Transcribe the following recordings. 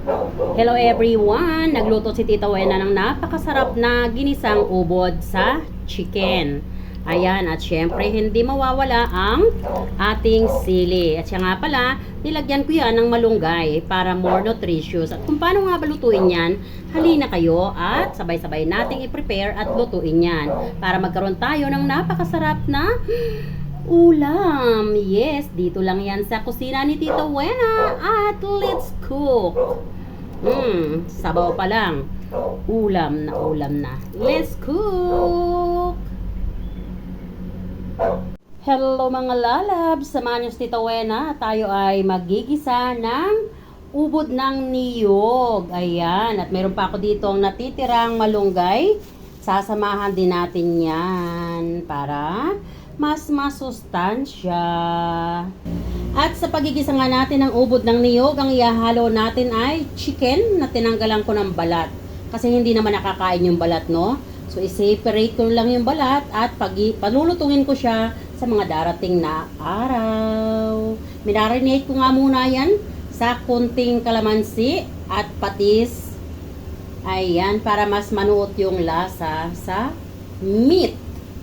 Hello everyone! Nagluto si Tita Wena ng napakasarap na ginisang ubod sa chicken. Ayan, at syempre hindi mawawala ang ating sili. At siya nga pala, nilagyan ko yan ng malunggay para more nutritious. At kung paano nga ba lutuin yan, halina kayo at sabay-sabay nating i-prepare at lutuin yan. Para magkaroon tayo ng napakasarap na ulam. Yes, dito lang yan sa kusina ni Tita Wena. At let's cook! Sabaw pa lang. Ulam na. Let's cook! Hello mga lalabs! Samahan niyo si Tita Wena. Tayo ay magigisa ng ubod ng niyog. Ayan. At meron pa ako dito ang natitirang malunggay. Sasamahan din natin yan para mas masustansya. At sa pagigisa nga natin ng ubod ng niyog, ang ihahalo natin ay chicken na tinanggalan ko ng balat. Kasi hindi naman nakakain yung balat, no? So, i-separate ko lang yung balat at palulutungin ko siya sa mga darating na araw. Minarinate ko nga muna yan sa kunting kalamansi at patis. Ayan, para mas manuot yung lasa sa meat.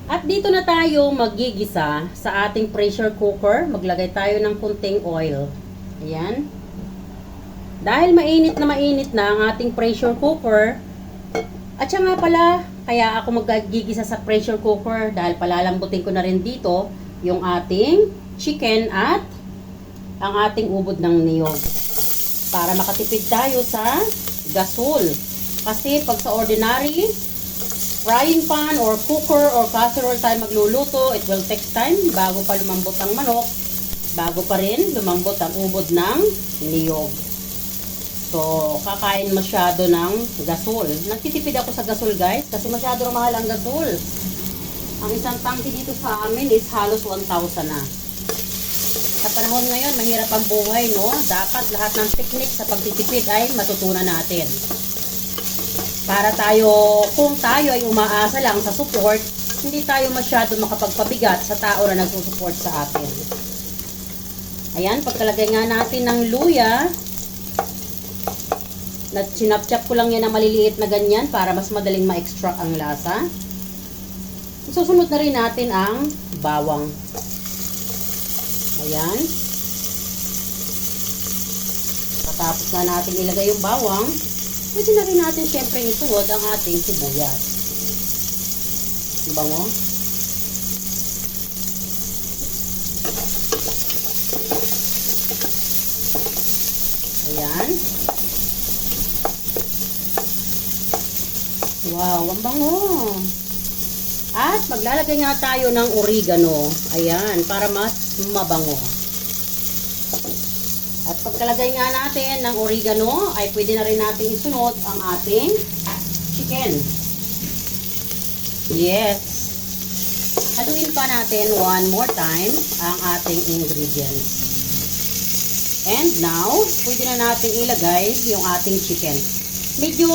At dito na tayo magigisa sa ating pressure cooker. Maglagay tayo ng kunting oil. Ayan. Dahil mainit na ang ating pressure cooker. At siya nga pala, kaya ako magigisa sa pressure cooker dahil palalambutin ko na rin dito yung ating chicken at ang ating ubod ng niyog. Para makatipid tayo sa gasol. Kasi pag sa ordinary frying pan or cooker or casserole tayo magluluto, it will take time bago pa lumambot ang manok, bago pa rin lumambot ang ubod ng niyog. So, kakain masyado ng gasol. Nagtitipid ako sa gasol, guys, kasi masyado mahal ang gasol. Ang isang tangke dito sa amin is halos 1,000 na. Sa panahon ngayon, mahirap ang buhay, no? Dapat lahat ng technique sa pagtitipid ay matutunan natin. Para tayo, kung tayo ay umaasa lang sa support, hindi tayo masyado makapagpabigat sa tao na nagsusupport sa atin. Ayan, pagkalagay nga natin ng luya, sinapchap ko lang yan na maliliit na ganyan para mas madaling ma-extract ang lasa. Isusunod na rin natin ang bawang. Ayan. Patapos na natin ilagay yung bawang, pwede na rin natin syempre isunod ang ating sibuyas. Bango. Ayan. Wow, ang bango. At maglalagay nga tayo ng oregano. Ayan, para mas mabango. At pagkalagay nga natin ng oregano, ay pwede na rin natin isunod ang ating chicken. Yes. Haluin pa natin one more time ang ating ingredients. And now, pwede na natin ilagay yung ating chicken. Medyo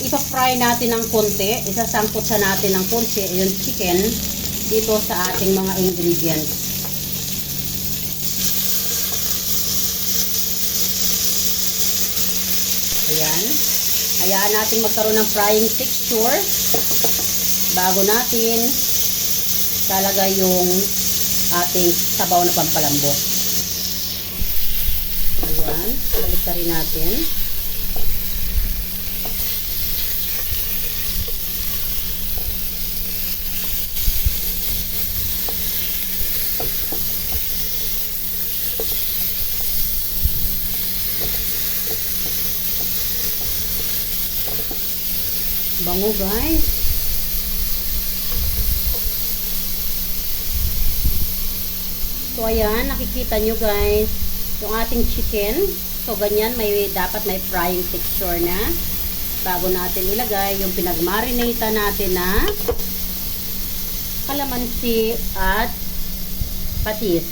ipa-fry natin ng konti. Isasangkot sa natin ng konti yung chicken dito sa ating mga ingredients. Ayan. Hayaan natin magkaroon ng frying texture bago natin talagay yung ating sabaw na pampalambot. Ayan. Balik rin natin. Bango, guys. So, ayan, nakikita nyo, guys, yung ating chicken. So, ganyan, dapat may frying texture na bago natin ilagay yung pinagmarinate natin na kalamansi at patis.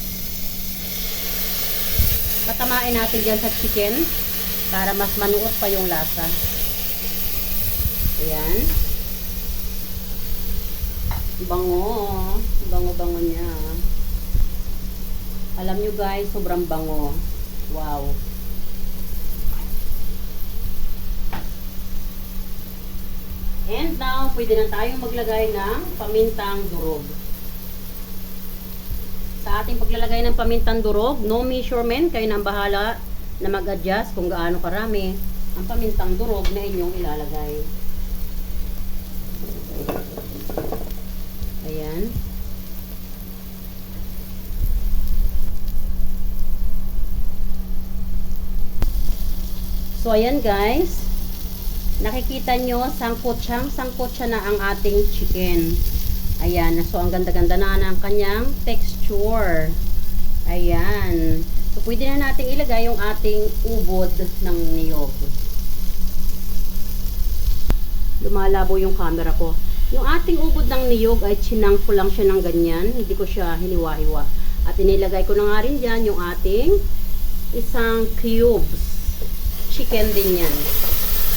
Patamain natin dyan sa chicken para mas manuot pa yung lasa. Ayan. Bango. Bango-bango niya. Alam nyo guys, sobrang bango. Wow. Now, pwede na tayong maglagay ng pamintang durog. Sa ating paglalagay ng pamintang durog, no measurement, kayo na ang bahala na mag-adjust kung gaano karami ang pamintang durog na inyong ilalagay. Ayan. So, ayan guys. Nakikita nyo, sangkot siya na ang ating chicken. Ayan. So, ang ganda-ganda na ng kanyang texture. Ayan. So, pwede na natin ilagay yung ating ubod ng niyog. Lumalabo yung camera ko. Yung ating ubod ng niyog ay chinang ko lang siya ng ganyan. Hindi ko siya hiniwa-hiwa. At inilagay ko na nga rin dyan yung ating isang cubes. Chicken din yan.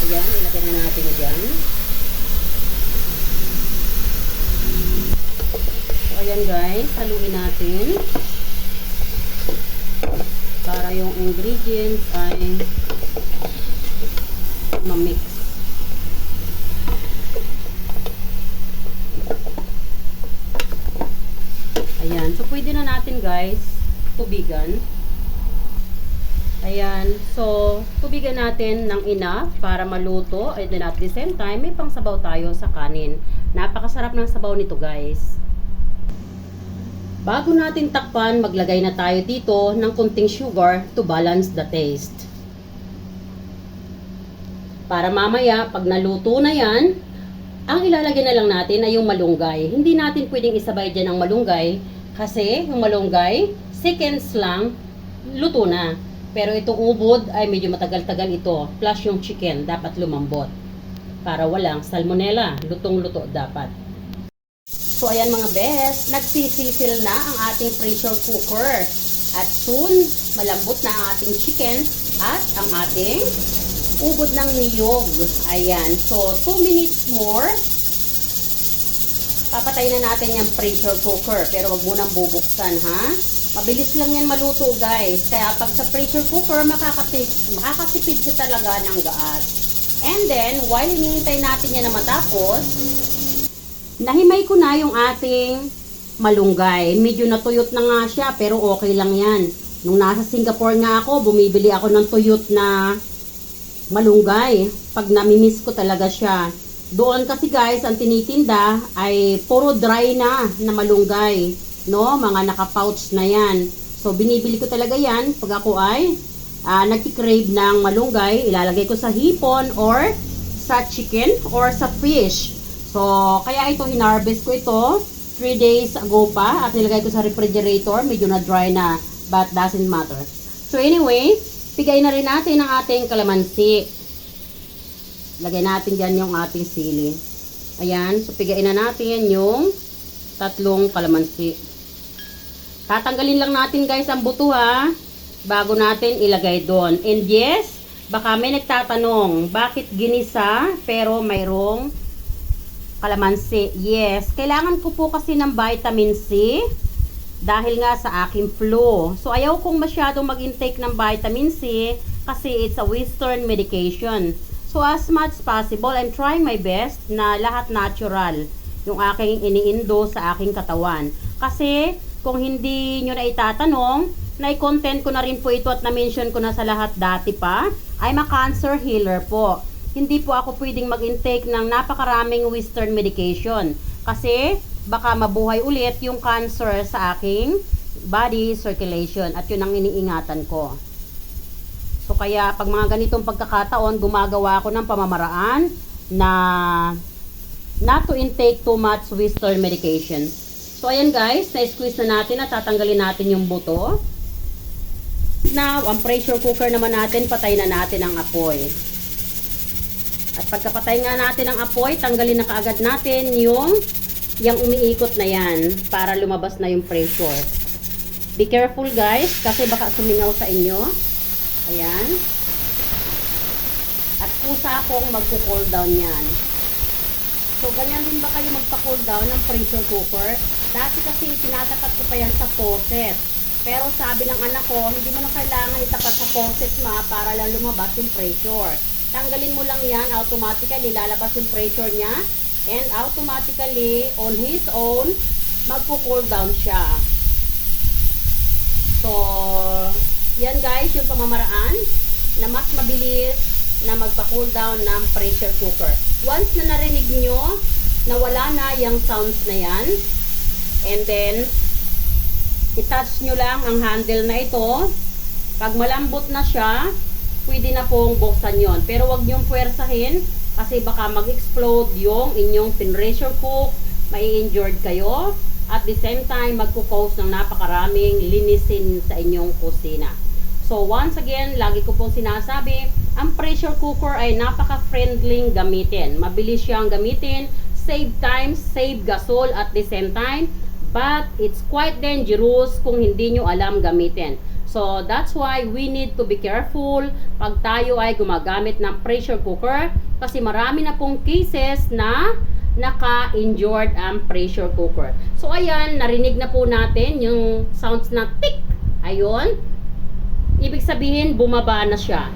Ayan, ilagay na natin dyan. So, ayan guys, haluin natin. Para yung ingredients ay ma-mix. Ayan, so pwede na natin guys, tubigan. Ayan, so, tubigan natin ng enough para maluto. And then at the same time, may pangsabaw tayo sa kanin. Napakasarap ng sabaw nito, guys. Bago natin takpan, maglagay na tayo dito ng kunting sugar to balance the taste. Para mamaya, pag naluto na yan, ang ilalagay na lang natin ay yung malunggay. Hindi natin pwedeng isabay dyan ang malunggay kasi yung malunggay, seconds lang, luto na. Pero itong ubod ay medyo matagal-tagal ito. Plus yung chicken, dapat lumambot. Para walang salmonella. Lutong-luto dapat. So ayan mga best, nagsisisil na ang ating pressure cooker. At soon, malambot na ang ating chicken at ang ating ubod ng niyog. Ayan, so 2 minutes more. Papatay na natin yung pressure cooker. Pero wag munang bubuksan ha. Mabilis lang yan maluto guys. Kaya pag sa pressure cooker, makakatipid ka talaga ng gas. And then, while hinihintay natin yan na matapos, nahimay ko na yung ating malunggay. Medyo natuyot na nga siya, pero okay lang yan. Nung nasa Singapore nga ako, bumibili ako ng tuyot na malunggay. Pag namimiss ko talaga siya. Doon kasi guys, ang tinitinda ay puro dry na malunggay. No, mga naka-pouch na yan. So, binibili ko talaga yan pag ako ay nagki-crave ng malunggay. Ilalagay ko sa hipon or sa chicken or sa fish. So, kaya ito, hinarvest ko ito 3 days ago pa at nilagay ko sa refrigerator. Medyo na dry na, but doesn't matter. So, anyway, pigay na rin natin ang ating kalamansi. Lagay natin dyan yung ating sili. Ayan, so pigain na natin yung 3 kalamansi. Tatanggalin lang natin guys ang buto ha, bago natin ilagay doon. And yes, baka may nagtatanong, bakit ginisa pero mayroong kalamansi? Yes, kailangan ko po kasi ng vitamin C dahil nga sa aking flu. So ayaw kong masyadong mag-intake ng vitamin C kasi it's a western medication. So as much possible, I'm trying my best na lahat natural yung aking iniindo sa aking katawan. Kasi kung hindi nyo na itatanong, na-content ko na rin po ito at na-mention ko na sa lahat dati pa, I'm a cancer healer po. Hindi po ako pwedeng mag-intake ng napakaraming western medication. Kasi baka mabuhay ulit yung cancer sa aking body circulation. At yun ang iniingatan ko. So kaya pag mga ganitong pagkakataon, gumagawa ako ng pamamaraan na not to intake too much western medication. So, ayan guys, na-squeeze na natin at tatanggalin natin yung buto. Now, ang pressure cooker naman natin, patay na natin ang apoy. At pagkapatay nga natin ang apoy, tanggalin na kaagad natin yung umiikot na yan para lumabas na yung pressure. Be careful guys, kasi baka sumingaw sa inyo. Ayan. At kusa akong magko-cool down yan. So, ganyan din ba kayo magpa-cool down ng pressure cooker? Dati kasi tinatapat ko pa yan sa faucet. Pero sabi ng anak ko, hindi mo na kailangan itapat sa faucet para lang lumabas yung pressure. Tanggalin mo lang yan, automatically lalabas yung pressure niya And automatically, on his own, magpo-cool down siya. So, yan guys, yung pamamaraan na mas mabilis na magpa-cool down ng pressure cooker. Once na narinig nyo na wala na yung sounds na yan, and then, i-touch nyo lang ang handle na ito. Pag malambot na siya, pwede na pong buksan yon. Pero wag nyong puwersahin kasi baka mag-explode yung inyong pressure cook, mai-injured kayo. At the same time, magkukause ng napakaraming linisin sa inyong kusina. So, once again, lagi ko pong sinasabi, ang pressure cooker ay napaka-friendly gamitin. Mabilis siyang gamitin, save time, save gasol at the same time. But, it's quite dangerous kung hindi nyo alam gamitin. So, that's why we need to be careful pag tayo ay gumagamit ng pressure cooker. Kasi marami na pong cases na naka-injured ang pressure cooker. So, ayan, narinig na po natin yung sounds na tick. Ayun. Ibig sabihin, bumaba na siya.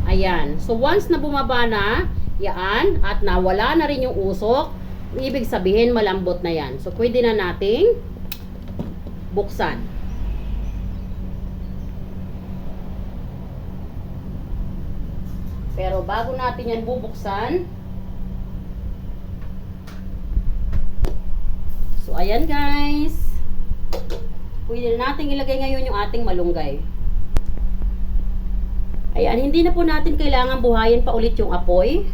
Ayan. So, once na bumaba na, yan, at nawala na rin yung usok, ibig sabihin, malambot na yan. So, pwede na nating buksan. Pero bago natin yan bubuksan, so, ayan guys. Pwede na natin ilagay ngayon yung ating malunggay. Ayan, hindi na po natin kailangan buhayin pa ulit yung apoy.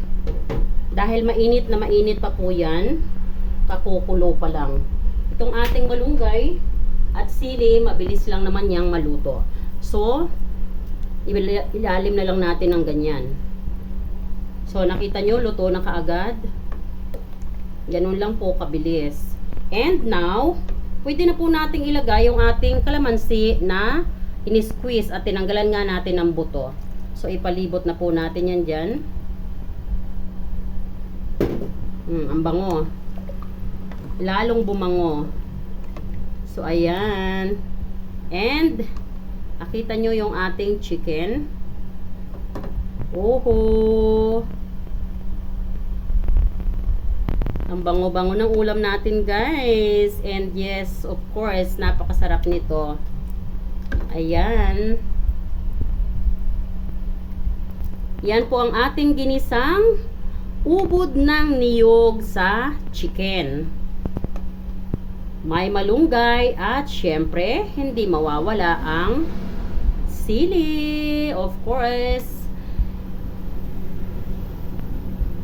Dahil mainit na mainit pa po yan. Kakukulo pa lang. Itong ating malunggay at sili, mabilis lang naman yang maluto. So, ilalim na lang natin ng ganyan. So, nakita nyo, luto na kaagad. Ganun lang po kabilis. And now, pwede na po nating ilagay yung ating kalamansi na in-squeeze at tinanggalan nga natin ng buto. So, ipalibot na po natin yan dyan. Ang bango. Lalong bumango. So, ayan. And, nakita nyo yung ating chicken. Oho! Ang bango-bango ng ulam natin, guys. And yes, of course, napakasarap nito. Ayan. Yan po ang ating ginisang ubod ng niyog sa chicken. May malunggay at syempre, hindi mawawala ang sili. Of course.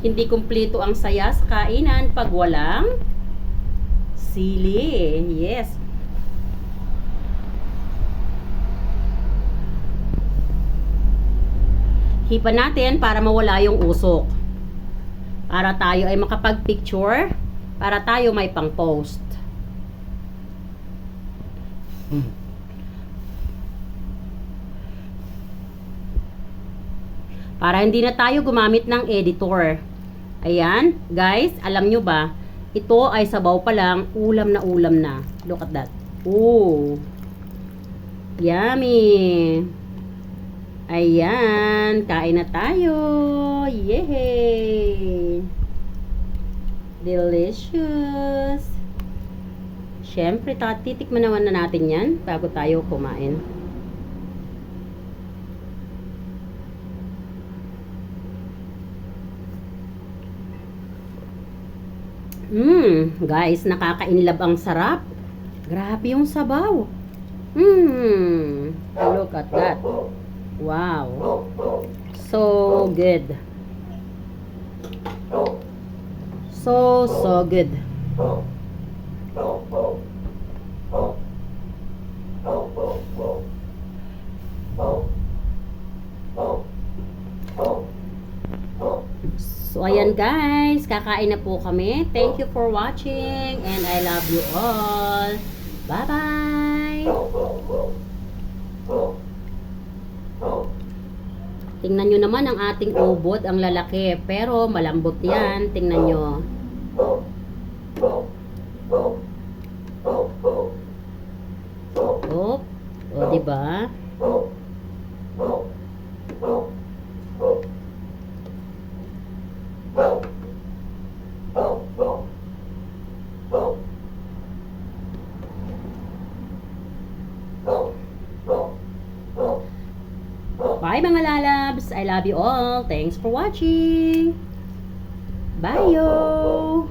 Hindi kumpleto ang saya sa kainan pag walang sili. Yes. Hipan natin para mawala yung usok. Para tayo ay makapag-picture. Para tayo may pang-post. Para hindi na tayo gumamit ng editor. Ayan, guys, alam nyo ba, ito ay sabaw pa lang, ulam na ulam na. Look at that. Ooh. Yummy. Ayan, kain na tayo. Yay! Delicious. Siyempre, titikman naman na natin yan bago tayo kumain. Guys, nakakainlab ang sarap. Grabe yung sabaw. Look at that. Wow. So good. So good. So, ayan guys, kakain na po kami. Thank you for watching and I love you all. Bye-bye! Tingnan nyo naman ang ating ubod, ang lalaki. Pero malambot yan. Tingnan nyo. Oh, o diba? Bye mga lalabs! I love you all. Thanks for watching. Bye yo!